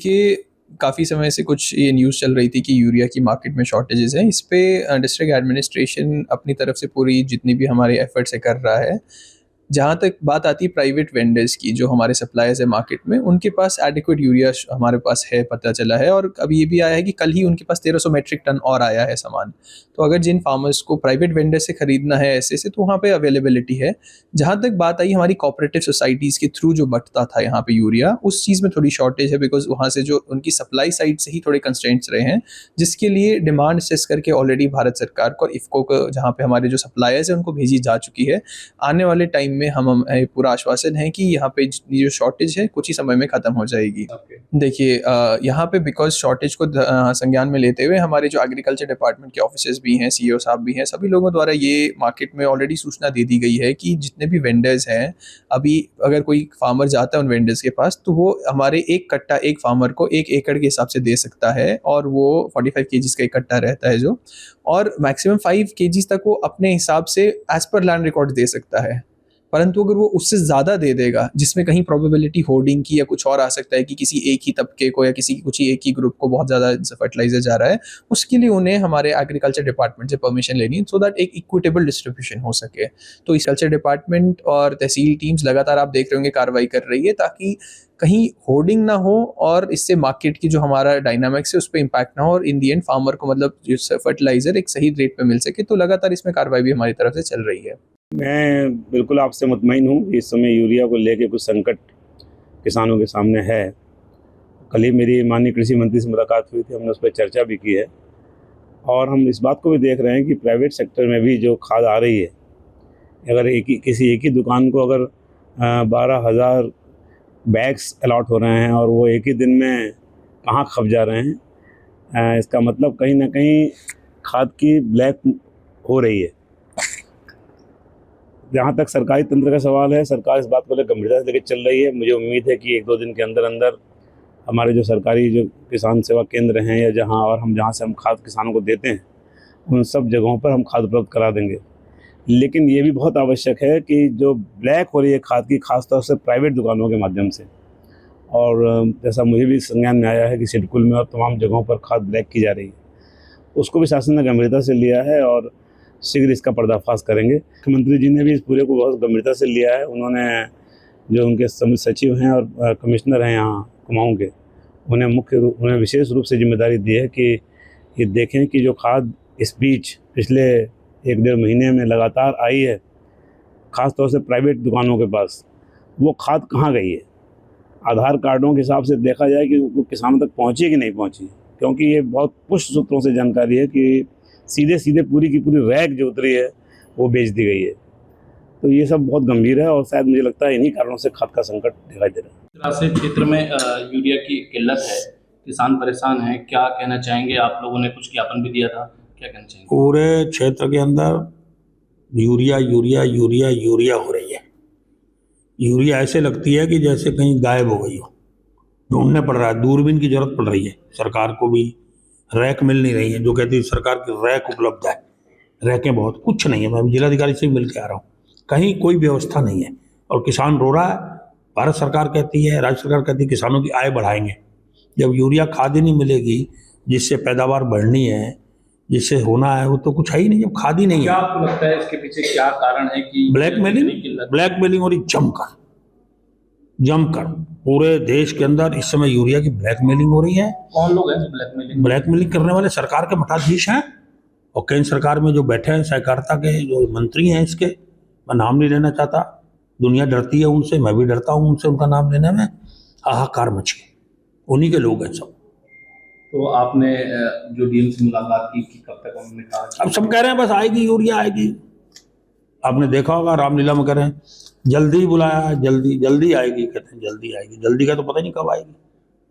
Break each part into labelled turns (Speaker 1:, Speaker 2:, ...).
Speaker 1: देखिए, काफ़ी समय से कुछ ये न्यूज़ चल रही थी कि यूरिया की मार्केट में शॉर्टेजेस हैं। इस पे डिस्ट्रिक्ट एडमिनिस्ट्रेशन अपनी तरफ से पूरी जितनी भी हमारे एफर्ट्स है कर रहा है। जहाँ तक बात आती है प्राइवेट वेंडर्स की, जो हमारे सप्लायर्स हैं मार्केट में, उनके पास एडिक्वेट यूरिया हमारे पास है, पता चला है। और अभी ये भी आया है कि कल ही उनके पास 1300 मेट्रिक टन और आया है सामान। तो अगर जिन फार्मर्स को प्राइवेट वेंडर से खरीदना है ऐसे से, तो वहाँ पे अवेलेबिलिटी है। जहाँ तक बात आई हमारी कोऑपरेटिव सोसाइटीज़ के थ्रू जो बंटता था यहाँ पे यूरिया, उस चीज़ में थोड़ी शॉर्टेज है, बिकॉज़ वहाँ से जो उनकी सप्लाई साइड से ही थोड़े कंस्ट्रेंट्स रहे हैं, जिसके लिए डिमांड सेस करके ऑलरेडी भारत सरकार को और इफ़को को, जहाँ पे हमारे जो सप्लायर्स हैं, उनको भेजी जा चुकी है। आने वाले टाइम में हम पूरा आश्वासन है कि यहाँ पे जितनी जो शॉर्टेज है कुछ ही समय में ख़त्म हो जाएगी। देखिए, यहाँ पे बिकॉज़ शॉर्टेज को संज्ञान में लेते हुए हमारे जो एग्रीकल्चर डिपार्टमेंट के ऑफिसर्स भी हैं, सीईओ साहब भी हैं, सभी लोगों द्वारा ये मार्केट में ऑलरेडी सूचना दे दी गई है कि जितने भी वेंडर्स हैं, अभी अगर कोई फार्मर जाता है उन वेंडर्स के पास, तो वो हमारे एक कट्टा एक फार्मर को 1 एकड़ के हिसाब से दे सकता है, और वो 45 केजीज़ का एक कट्टा रहता है जो, और मैक्सिमम 5 केजीज़ तक वो अपने हिसाब से एज़ पर लैंड रिकॉर्ड दे सकता है। परंतु अगर वो उससे ज़्यादा दे देगा, जिसमें कहीं प्रोबेबिलिटी होर्डिंग की या कुछ और आ सकता है कि किसी एक ही तबके को या किसी कुछ ही एक ही ग्रुप को बहुत ज़्यादा फर्टिलाइज़र जा रहा है, उसके लिए उन्हें हमारे एग्रीकल्चर डिपार्टमेंट से परमिशन लेनी है, सो दैट एक इक्विटेबल डिस्ट्रीब्यूशन हो सके। तो इस कल्चर डिपार्टमेंट और तहसील टीम्स लगातार आप देख रहे होंगे कार्रवाई कर रही है, ताकि कहीं होर्डिंग ना हो और इससे मार्केट की जो हमारा डायनामिक्स है उस पे इम्पैक्ट ना हो, और इन दी एंड फार्मर को मतलब जो फर्टिलाइज़र एक सही रेट पे मिल सके। तो लगातार इसमें कार्रवाई भी हमारी तरफ से चल रही है।
Speaker 2: मैं बिल्कुल आपसे मुतमईन हूँ। इस समय यूरिया को लेके कुछ संकट किसानों के सामने है। कल ही मेरी माननीय कृषि मंत्री से मुलाकात हुई थी, हमने उस पर चर्चा भी की है, और हम इस बात को भी देख रहे हैं कि प्राइवेट सेक्टर में भी जो खाद आ रही है, अगर किसी एक ही दुकान को अगर 12,000 बैग्स अलॉट हो रहे हैं और वो एक ही दिन में कहाँ खप जा रहे हैं, इसका मतलब कहीं ना कहीं खाद की ब्लैक हो रही है। जहाँ तक सरकारी तंत्र का सवाल है, सरकार इस बात को लेकर गंभीरता से लेकर चल रही है। मुझे उम्मीद है कि 1-2 दिन के अंदर अंदर हमारे जो सरकारी जो किसान सेवा केंद्र हैं, या जहाँ से हम खाद किसानों को देते हैं, उन सब जगहों पर हम खाद उपलब्ध करा देंगे। लेकिन ये भी बहुत आवश्यक है कि जो ब्लैक हो रही है खाद की, खासतौर से प्राइवेट दुकानों के माध्यम से, और जैसा मुझे भी संज्ञान में आया है कि सिडकुल में और तमाम जगहों पर खाद ब्लैक की जा रही है, उसको भी शासन ने गंभीरता से लिया है और शीघ्र इसका पर्दाफाश करेंगे। मुख्यमंत्री जी ने भी इस पूरे को बहुत गंभीरता से लिया है। उन्होंने जो उनके सचिव हैं और कमिश्नर हैं यहाँ कुमाऊँ के, उन्हें विशेष रूप से जिम्मेदारी दी है कि ये देखें कि जो खाद इस बीच पिछले 1-1.5 महीने में लगातार आई है, ख़ास तौर से प्राइवेट दुकानों के पास, वो खाद कहाँ गई है। आधार कार्डों के हिसाब से देखा जाए कि वो किसानों तक पहुँची कि नहीं पहुँची, क्योंकि ये बहुत पुष्ट सूत्रों से जानकारी है कि सीधे पूरी की पूरी रैक जो उतरी है वो बेच दी गई है। तो ये सब बहुत गंभीर है, और शायद मुझे लगता है इन्हीं कारणों से खाद का संकट दिखाई दे रहा है।
Speaker 3: से क्षेत्र में यूरिया की किल्लत है, किसान परेशान हैं, क्या कहना चाहेंगे? आप लोगों ने कुछ ज्ञापन भी दिया था, क्या कहना चाहेंगे?
Speaker 4: पूरे क्षेत्र के अंदर यूरिया यूरिया यूरिया यूरिया हो रही है। यूरिया ऐसे लगती है कि जैसे कहीं गायब हो गई हो, ढूंढने पड़ रहा है, दूरबीन की जरूरत पड़ रही है। सरकार को भी रैक मिल नहीं रही है, जो कहती है सरकार की रैक उपलब्ध है, रैकें बहुत कुछ नहीं है। मैं जिलाधिकारी से मिल के आ रहा हूँ, कहीं कोई व्यवस्था नहीं है, और किसान रो रहा है। भारत सरकार कहती है, राज्य सरकार कहती है किसानों की आय बढ़ाएंगे। जब यूरिया खाद ही नहीं मिलेगी जिससे पैदावार बढ़नी है, जिससे होना है, वो तो कुछ है ही नहीं जब खाद ही नहीं है।
Speaker 3: क्या आपको लगता है इसके पीछे क्या कारण है कि
Speaker 4: ब्लैकमेलिंग और जमकर पूरे देश के अंदर इस समय यूरिया की ब्लैकमेलिंग हो रही है।
Speaker 3: कौन लोग हैं जो
Speaker 4: ब्लैकमेलिंग करने वाले? सरकार के मठाधीश हैं, और केंद्र सरकार में जो बैठे हैं सहकारिता के जो मंत्री हैं, इसके मैं नाम नहीं लेना चाहता, दुनिया डरती है उनसे, मैं भी डरता हूँ उनसे, उनका नाम लेने में। हाहाकार मच गए, उन्हीं के लोग हैं सब।
Speaker 3: तो आपने जो डीएम से मुलाकात की कब तक उन्होंने कहा?
Speaker 4: अब सब कह रहे हैं बस आएगी यूरिया आएगी। आपने देखा होगा रामलीला में कह रहे हैं जल्दी बुलाया, जल्दी आएगी, कहते हैं जल्दी आएगी। जल्दी का तो पता नहीं कब आएगी।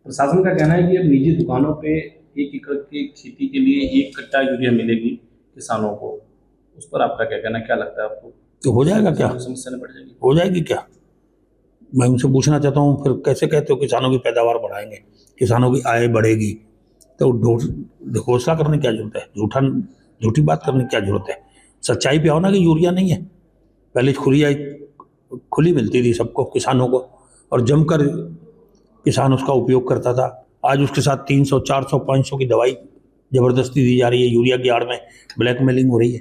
Speaker 3: प्रशासन का कहना है कि अब निजी दुकानों पे 1 एकड़ की खेती के लिए 1 कट्टा यूरिया मिलेगी किसानों को, उस पर आपका क्या कहना, क्या लगता है आपको?
Speaker 4: तो हो जाएगा क्या?
Speaker 3: समस्या नहीं बढ़ जाएगी?
Speaker 4: हो जाएगी क्या? मैं उनसे पूछना चाहता हूँ, फिर कैसे कहते हो किसानों की पैदावार बढ़ाएंगे, किसानों की आय बढ़ेगी? तो घोषणा करने की क्या जरूरत है, झूठी बात करने की क्या जरूरत है? सच्चाई पे आओ ना कि यूरिया नहीं है। पहले खुली मिलती थी सबको, किसानों को, और जमकर किसान उसका उपयोग करता था। आज उसके साथ 300, 400, 500 की दवाई ज़बरदस्ती दी जा रही है, यूरिया की आड़ में ब्लैकमेलिंग हो रही है।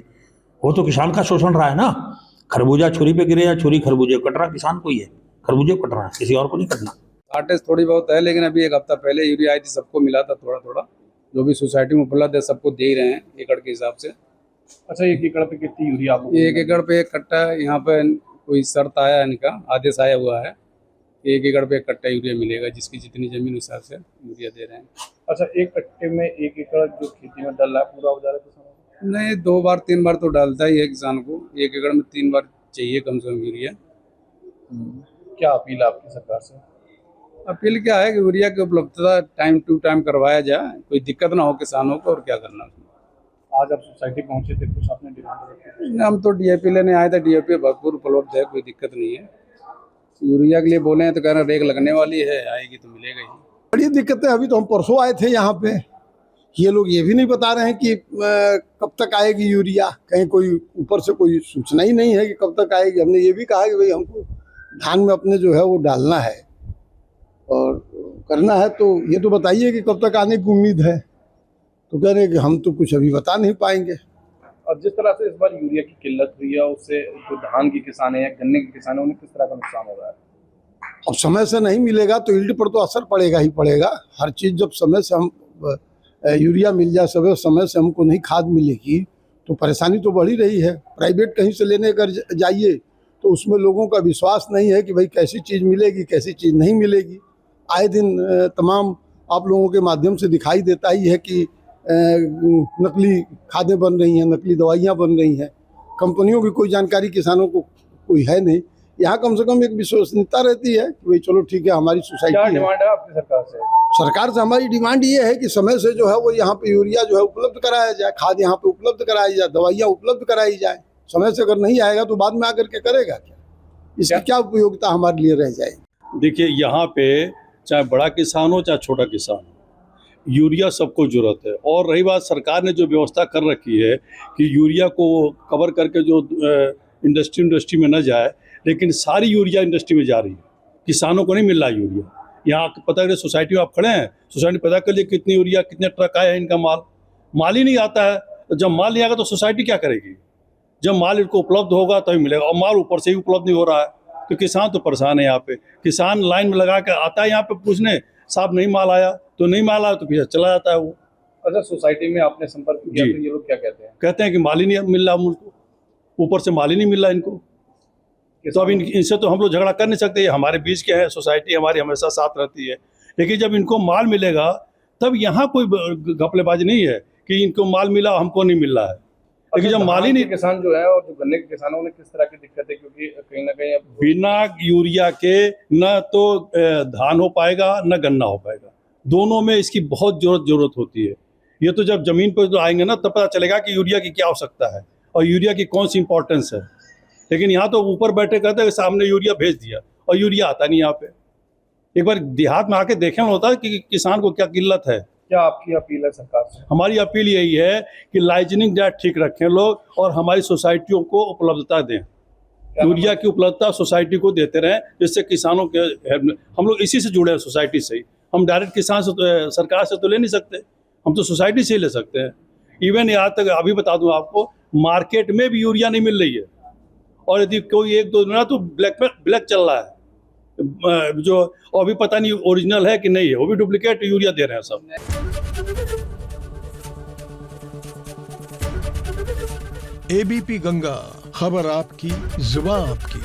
Speaker 4: वो तो किसान का शोषण रहा है ना। खरबूजा छुरी पे गिरे या छुरी खरबूजे को कट रहा, किसान को ही है, खरबूजे को कट रहा है, किसी और को नहीं कटना।
Speaker 5: शॉर्टेज थोड़ी बहुत है, लेकिन अभी एक हफ्ता पहले यूरिया आई थी, सबको मिला था थोड़ा थोड़ा। जो भी सोसाइटी में उपलब्ध है सबको दे ही रहे हैं एकड़ के हिसाब से।
Speaker 3: अच्छा, 1 एकड़ पे कितनी यूरिया आपको?
Speaker 5: 1 एकड़ पे 1 कट्टा। यहाँ पे कोई शर्त आया इनका, आदेश आया हुआ है, 1 एकड़ पे 1 कट्टा यूरिया मिलेगा, जिसकी जितनी जमीन उस हिसाब से यूरिया दे रहे हैं।
Speaker 3: अच्छा, 1 कट्टे में 1 एकड़ जो खेती में डल रहा है पूरा हो जा रहा है किसानों को?
Speaker 5: नहीं, 2 बार 3 बार तो डालता ही है किसान को। 1 एकड़ में 3 बार चाहिए कम से कम यूरिया।
Speaker 3: क्या अपील है आपकी सरकार से?
Speaker 5: अपील क्या है कि यूरिया की उपलब्धता टाइम टू टाइम करवाया जाए, कोई दिक्कत ना हो किसानों को, और क्या करना उसमें।
Speaker 3: आज आप सोसाइटी पहुंचे थे, कुछ आपने डिमांड रखी?
Speaker 5: हम तो डीएपी लेने आए थे, डीएपी भरपूर उपलब्ध है, कोई दिक्कत नहीं है। यूरिया के लिए बोले हैं तो कह रहे हैं रेग लगने वाली है, आएगी तो मिलेगा ही।
Speaker 6: बड़ी दिक्कतें। अभी तो हम परसों आए थे यहाँ पे, ये लोग ये भी नहीं बता रहे हैं कि कब तक आएगी यूरिया। कहीं कोई ऊपर से कोई सूचना ही नहीं है कि कब तक आएगी। हमने ये भी कहा कि भाई हमको धान में अपने जो है वो डालना है और करना है, तो ये तो बताइए कि कब तक आने की उम्मीद है। तो कह रहे हैं कि हम तो कुछ अभी बता नहीं पाएंगे।
Speaker 3: और जिस तरह से इस बार यूरिया की किल्लत हुई है, उससे जो धान के किसान है या गन्ने के किसान है, उन्हें किस तरह का नुकसान हो रहा है?
Speaker 6: अब समय से नहीं मिलेगा तो यील्ड पर तो असर पड़ेगा ही पड़ेगा। हर चीज़ जब समय से हम यूरिया मिल जाए, समय से हमको नहीं खाद मिलेगी तो परेशानी तो बढ़ ही रही है। प्राइवेट कहीं से लेने कर जाइए तो उसमें लोगों का विश्वास नहीं है कि भाई कैसी चीज़ मिलेगी, कैसी चीज़ नहीं मिलेगी। आए दिन तमाम आप लोगों के माध्यम से दिखाई देता ही है कि नकली खादें बन रही हैं, नकली दवाइयाँ बन रही हैं। कंपनियों की कोई जानकारी किसानों को कोई है नहीं। यहाँ कम से कम एक विश्वसनीयता रहती है कि भाई चलो ठीक है, हमारी
Speaker 3: क्या
Speaker 6: सोसाइटी है।
Speaker 3: डिमांड है आपकी सरकार से?
Speaker 6: सरकार से हमारी डिमांड ये है कि समय से जो है वो यहाँ पे यूरिया जो है उपलब्ध कराया जाए, खाद यहाँ पे उपलब्ध कराई जाए, दवाइयाँ उपलब्ध कराई जाए। समय से अगर नहीं आएगा तो बाद में आकर के करेगा क्या? इसकी क्या उपयोगिता हमारे लिए रह जाएगी?
Speaker 7: देखिए, यहाँ पे चाहे बड़ा किसान हो चाहे छोटा किसान हो, यूरिया सबको ज़रूरत है। और रही बात, सरकार ने जो व्यवस्था कर रखी है कि यूरिया को कवर करके जो इंडस्ट्री में न जाए, लेकिन सारी यूरिया इंडस्ट्री में जा रही है, किसानों को नहीं मिल रहा यूरिया। यहाँ पता करिए, सोसाइटी में आप खड़े हैं, सोसाइटी पता कर लिए कितनी यूरिया, कितने ट्रक आए हैं, इनका माल ही नहीं आता है। तो जब माल नहीं आएगा तो सोसाइटी क्या करेगी? जब माल इनको उपलब्ध होगा तभी मिलेगा, और माल ऊपर से ही उपलब्ध नहीं हो रहा है तो किसान तो परेशान है। यहाँ पे किसान लाइन में लगा के आता है यहाँ पे पूछने, साहब नहीं माल आया, तो नहीं माल आया तो पीछे चला जाता है वो।
Speaker 3: अच्छा, सोसाइटी में आपने संपर्क किया
Speaker 7: जी।
Speaker 3: तो ये लोग क्या कहते हैं?
Speaker 7: कहते हैं कि माल ही नहीं मिल रहा मुझको, ऊपर से माल ही नहीं मिल रहा इनको। तो अब इनसे तो हम लोग झगड़ा कर नहीं सकते, हमारे बीच के हैं, सोसाइटी हमारी हमेशा साथ रहती है। लेकिन जब इनको माल मिलेगा तब यहाँ कोई घपलेबाजी नहीं है कि इनको माल मिला हमको नहीं मिल रहा है। लेकिन जब माल ही नहीं,
Speaker 3: किसान जो है और जो गन्ने के किसान है, उन्हें किस तरह की दिक्कत है? क्योंकि कहीं ना कहीं
Speaker 7: बिना यूरिया के न तो धान हो पाएगा न गन्ना हो पाएगा, दोनों में इसकी बहुत जरूरत होती है। ये तो जब जमीन पर तो आएंगे ना तब पता चलेगा कि यूरिया की क्या आवश्यकता है और यूरिया की कौन सी इंपॉर्टेंस है। लेकिन यहाँ तो ऊपर बैठे कहते हैं सामने यूरिया भेज दिया और यूरिया आता नहीं यहाँ पे। एक बार देहात में आके देखना होता है कि किसान को क्या किल्लत है।
Speaker 3: क्या आपकी अपील है सरकार से?
Speaker 7: हमारी अपील यही है कि लाइजनिंग डेट ठीक रखें लोग और हमारी सोसाइटियों को उपलब्धता दें। यूरिया की उपलब्धता सोसाइटी को देते रहें, जिससे किसानों के, हम लोग इसी से जुड़े हैं, सोसाइटी से ही। हम डायरेक्ट किसान से सरकार से तो ले नहीं सकते, हम तो सोसाइटी से ही ले सकते हैं। इवन यहाँ तक अभी बता दूं आपको, मार्केट में भी यूरिया नहीं मिल रही है, और यदि कोई 1-2 दिन तो ब्लैक चल रहा है, जो अभी पता नहीं ओरिजिनल है कि नहीं है, वो भी डुप्लीकेट यूरिया दे रहे हैं सब।
Speaker 8: एबीपी गंगा, खबर आपकी, जुबान आपकी।